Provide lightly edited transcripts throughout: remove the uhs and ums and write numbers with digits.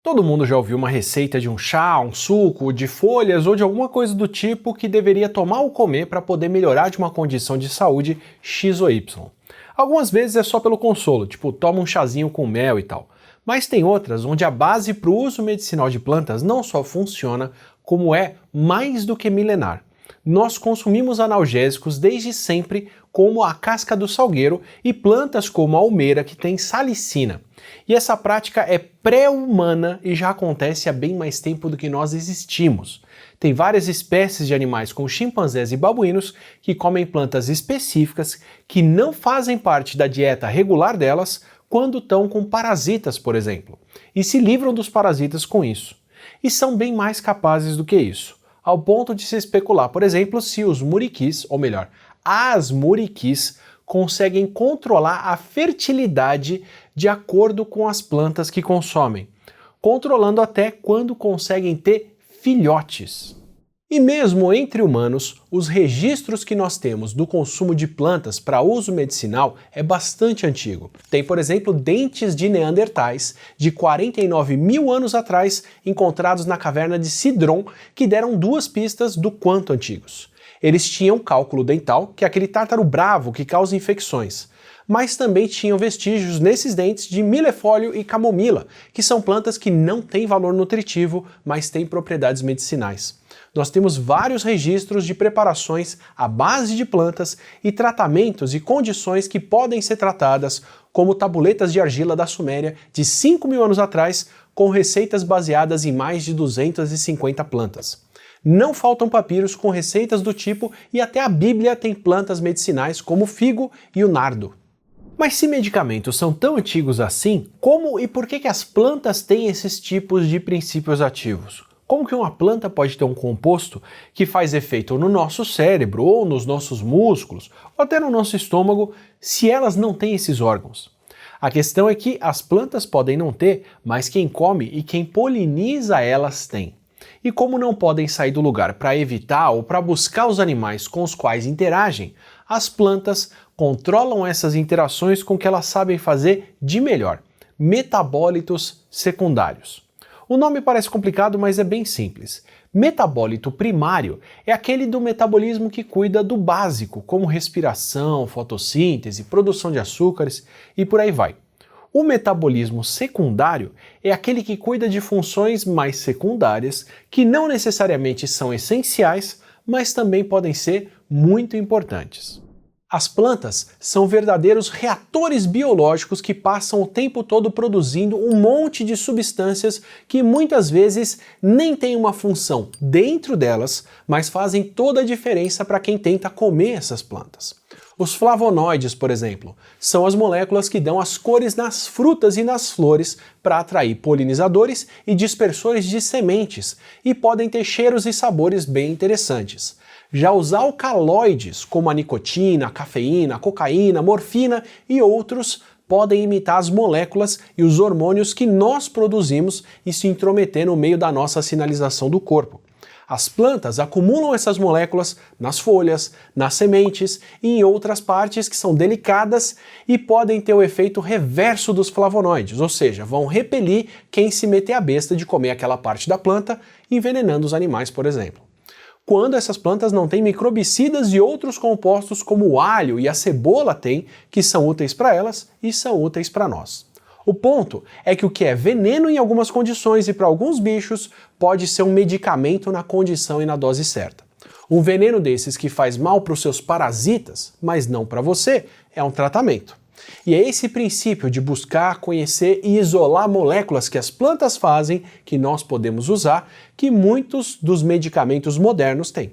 Todo mundo já ouviu uma receita de um chá, um suco, de folhas ou de alguma coisa do tipo que deveria tomar ou comer para poder melhorar de uma condição de saúde X ou Y. Algumas vezes é só pelo consolo, tipo toma um chazinho com mel e tal. Mas tem outras onde a base para o uso medicinal de plantas não só funciona, como é mais do que milenar. Nós consumimos analgésicos desde sempre, como a casca do salgueiro e plantas como a almeira, que tem salicina. E essa prática é pré-humana e já acontece há bem mais tempo do que nós existimos. Tem várias espécies de animais, como chimpanzés e babuínos, que comem plantas específicas que não fazem parte da dieta regular delas quando estão com parasitas, por exemplo, e se livram dos parasitas com isso. E são bem mais capazes do que isso, ao ponto de se especular, por exemplo, se os muriquis, ou melhor, as muriquis, conseguem controlar a fertilidade de acordo com as plantas que consomem, controlando até quando conseguem ter filhotes. E mesmo entre humanos, os registros que nós temos do consumo de plantas para uso medicinal é bastante antigo. Tem, por exemplo, dentes de neandertais de 49 mil anos atrás encontrados na caverna de Sidron, que deram duas pistas do quanto antigos. Eles tinham cálculo dental, que é aquele tártaro bravo que causa infecções, mas também tinham vestígios nesses dentes de milefólio e camomila, que são plantas que não têm valor nutritivo, mas têm propriedades medicinais. Nós temos vários registros de preparações à base de plantas e tratamentos e condições que podem ser tratadas, como tabuletas de argila da Suméria de 5 mil anos atrás, com receitas baseadas em mais de 250 plantas. Não faltam papiros com receitas do tipo e até a Bíblia tem plantas medicinais como o figo e o nardo. Mas se medicamentos são tão antigos assim, como e por que as plantas têm esses tipos de princípios ativos? Como que uma planta pode ter um composto que faz efeito no nosso cérebro, ou nos nossos músculos, ou até no nosso estômago, se elas não têm esses órgãos? A questão é que as plantas podem não ter, mas quem come e quem poliniza elas tem. E como não podem sair do lugar para evitar ou para buscar os animais com os quais interagem, as plantas controlam essas interações com o que elas sabem fazer de melhor: metabólitos secundários. O nome parece complicado, mas é bem simples. Metabólito primário é aquele do metabolismo que cuida do básico, como respiração, fotossíntese, produção de açúcares e por aí vai. O metabolismo secundário é aquele que cuida de funções mais secundárias, que não necessariamente são essenciais, mas também podem ser muito importantes. As plantas são verdadeiros reatores biológicos que passam o tempo todo produzindo um monte de substâncias que muitas vezes nem têm uma função dentro delas, mas fazem toda a diferença para quem tenta comer essas plantas. Os flavonoides, por exemplo, são as moléculas que dão as cores nas frutas e nas flores para atrair polinizadores e dispersores de sementes e podem ter cheiros e sabores bem interessantes. Já os alcaloides, como a nicotina, a cafeína, a cocaína, a morfina e outros, podem imitar as moléculas e os hormônios que nós produzimos e se intrometer no meio da nossa sinalização do corpo. As plantas acumulam essas moléculas nas folhas, nas sementes e em outras partes que são delicadas e podem ter o efeito reverso dos flavonoides, ou seja, vão repelir quem se meter a besta de comer aquela parte da planta, envenenando os animais, por exemplo. Quando essas plantas não têm microbicidas e outros compostos como o alho e a cebola têm, que são úteis para elas e são úteis para nós. O ponto é que o que é veneno em algumas condições e para alguns bichos pode ser um medicamento na condição e na dose certa. Um veneno desses que faz mal para os seus parasitas, mas não para você, é um tratamento. E é esse princípio de buscar, conhecer e isolar moléculas que as plantas fazem, que nós podemos usar, que muitos dos medicamentos modernos têm.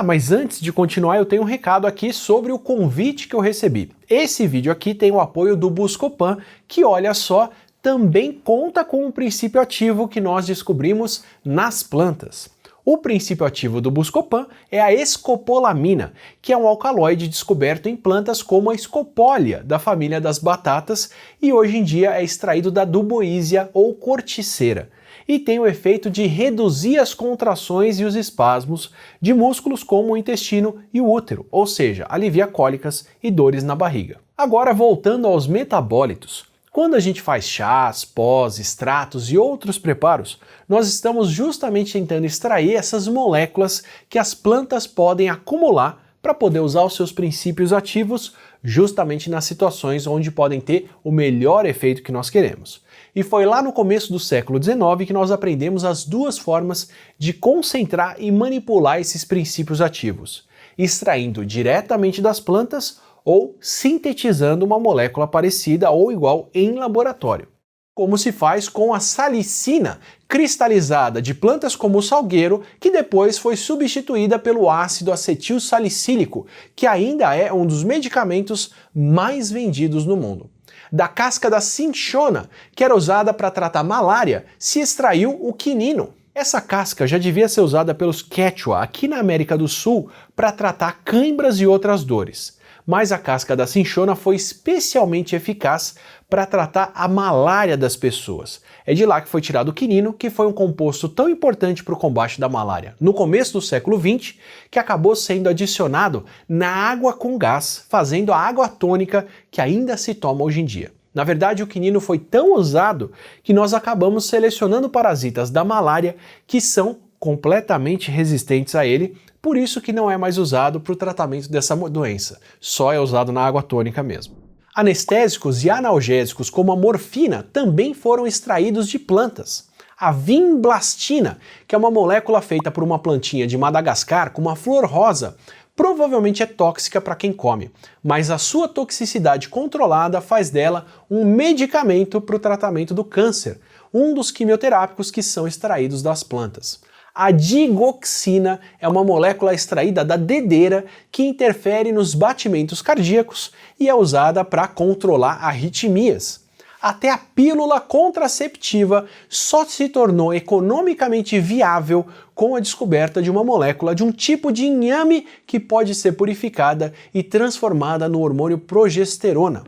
Mas antes de continuar, eu tenho um recado aqui sobre o convite que eu recebi. Esse vídeo aqui tem o apoio do Buscopan, que, olha só, também conta com um princípio ativo que nós descobrimos nas plantas. O princípio ativo do Buscopan é a escopolamina, que é um alcaloide descoberto em plantas como a escopólia, da família das batatas, e hoje em dia é extraído da duboísia ou corticeira, e tem o efeito de reduzir as contrações e os espasmos de músculos como o intestino e o útero, ou seja, alivia cólicas e dores na barriga. Agora, voltando aos metabólitos. Quando a gente faz chás, pós, extratos e outros preparos, nós estamos justamente tentando extrair essas moléculas que as plantas podem acumular para poder usar os seus princípios ativos justamente nas situações onde podem ter o melhor efeito que nós queremos. E foi lá no começo do século XIX que nós aprendemos as duas formas de concentrar e manipular esses princípios ativos, extraindo diretamente das plantas ou sintetizando uma molécula parecida ou igual em laboratório, como se faz com a salicina cristalizada de plantas como o salgueiro, que depois foi substituída pelo ácido acetil salicílico, que ainda é um dos medicamentos mais vendidos no mundo. Da casca da cinchona, que era usada para tratar malária, se extraiu o quinino. Essa casca já devia ser usada pelos Quechua aqui na América do Sul para tratar cãibras e outras dores. Mas a casca da cinchona foi especialmente eficaz para tratar a malária das pessoas. É de lá que foi tirado o quinino, que foi um composto tão importante para o combate da malária no começo do século XX, que acabou sendo adicionado na água com gás, fazendo a água tônica que ainda se toma hoje em dia. Na verdade, o quinino foi tão usado que nós acabamos selecionando parasitas da malária que são completamente resistentes a ele, por isso que não é mais usado para o tratamento dessa doença, só é usado na água tônica mesmo. Anestésicos e analgésicos como a morfina também foram extraídos de plantas. A vinblastina, que é uma molécula feita por uma plantinha de Madagascar com uma flor rosa, provavelmente é tóxica para quem come, mas a sua toxicidade controlada faz dela um medicamento para o tratamento do câncer, um dos quimioterápicos que são extraídos das plantas. A digoxina é uma molécula extraída da dedeira que interfere nos batimentos cardíacos e é usada para controlar arritmias. Até a pílula contraceptiva só se tornou economicamente viável com a descoberta de uma molécula de um tipo de inhame que pode ser purificada e transformada no hormônio progesterona.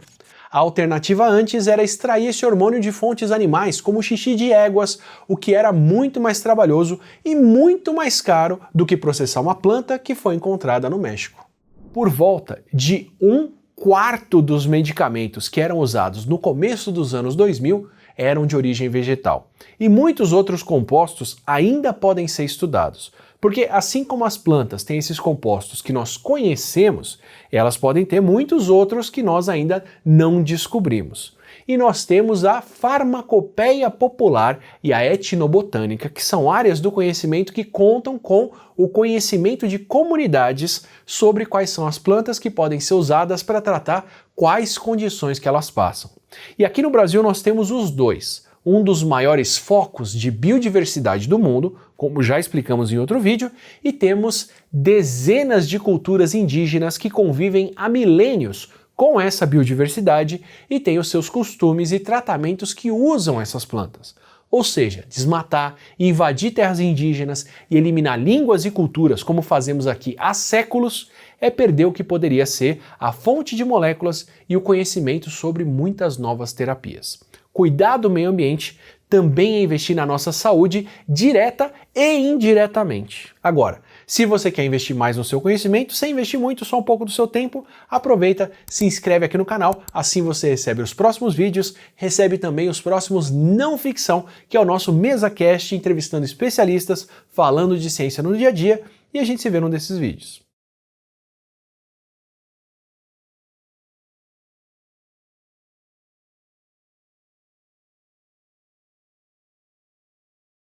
A alternativa antes era extrair esse hormônio de fontes animais, como xixi de éguas, o que era muito mais trabalhoso e muito mais caro do que processar uma planta que foi encontrada no México. Por volta de 1/4 dos medicamentos que eram usados no começo dos anos 2000 eram de origem vegetal. E muitos outros compostos ainda podem ser estudados, porque assim como as plantas têm esses compostos que nós conhecemos, elas podem ter muitos outros que nós ainda não descobrimos. E nós temos a farmacopeia popular e a etnobotânica, que são áreas do conhecimento que contam com o conhecimento de comunidades sobre quais são as plantas que podem ser usadas para tratar quais condições que elas passam. E aqui no Brasil nós temos os dois. Um dos maiores focos de biodiversidade do mundo, como já explicamos em outro vídeo, e temos dezenas de culturas indígenas que convivem há milênios com essa biodiversidade e têm os seus costumes e tratamentos que usam essas plantas. Ou seja, desmatar, invadir terras indígenas e eliminar línguas e culturas, como fazemos aqui há séculos, é perder o que poderia ser a fonte de moléculas e o conhecimento sobre muitas novas terapias. Cuidar do meio ambiente também é investir na nossa saúde direta e indiretamente. Agora, se você quer investir mais no seu conhecimento, sem investir muito, só um pouco do seu tempo, aproveita, se inscreve aqui no canal, assim você recebe os próximos vídeos, recebe também os próximos Não Ficção, que é o nosso MesaCast, entrevistando especialistas, falando de ciência no dia a dia, e a gente se vê num desses vídeos.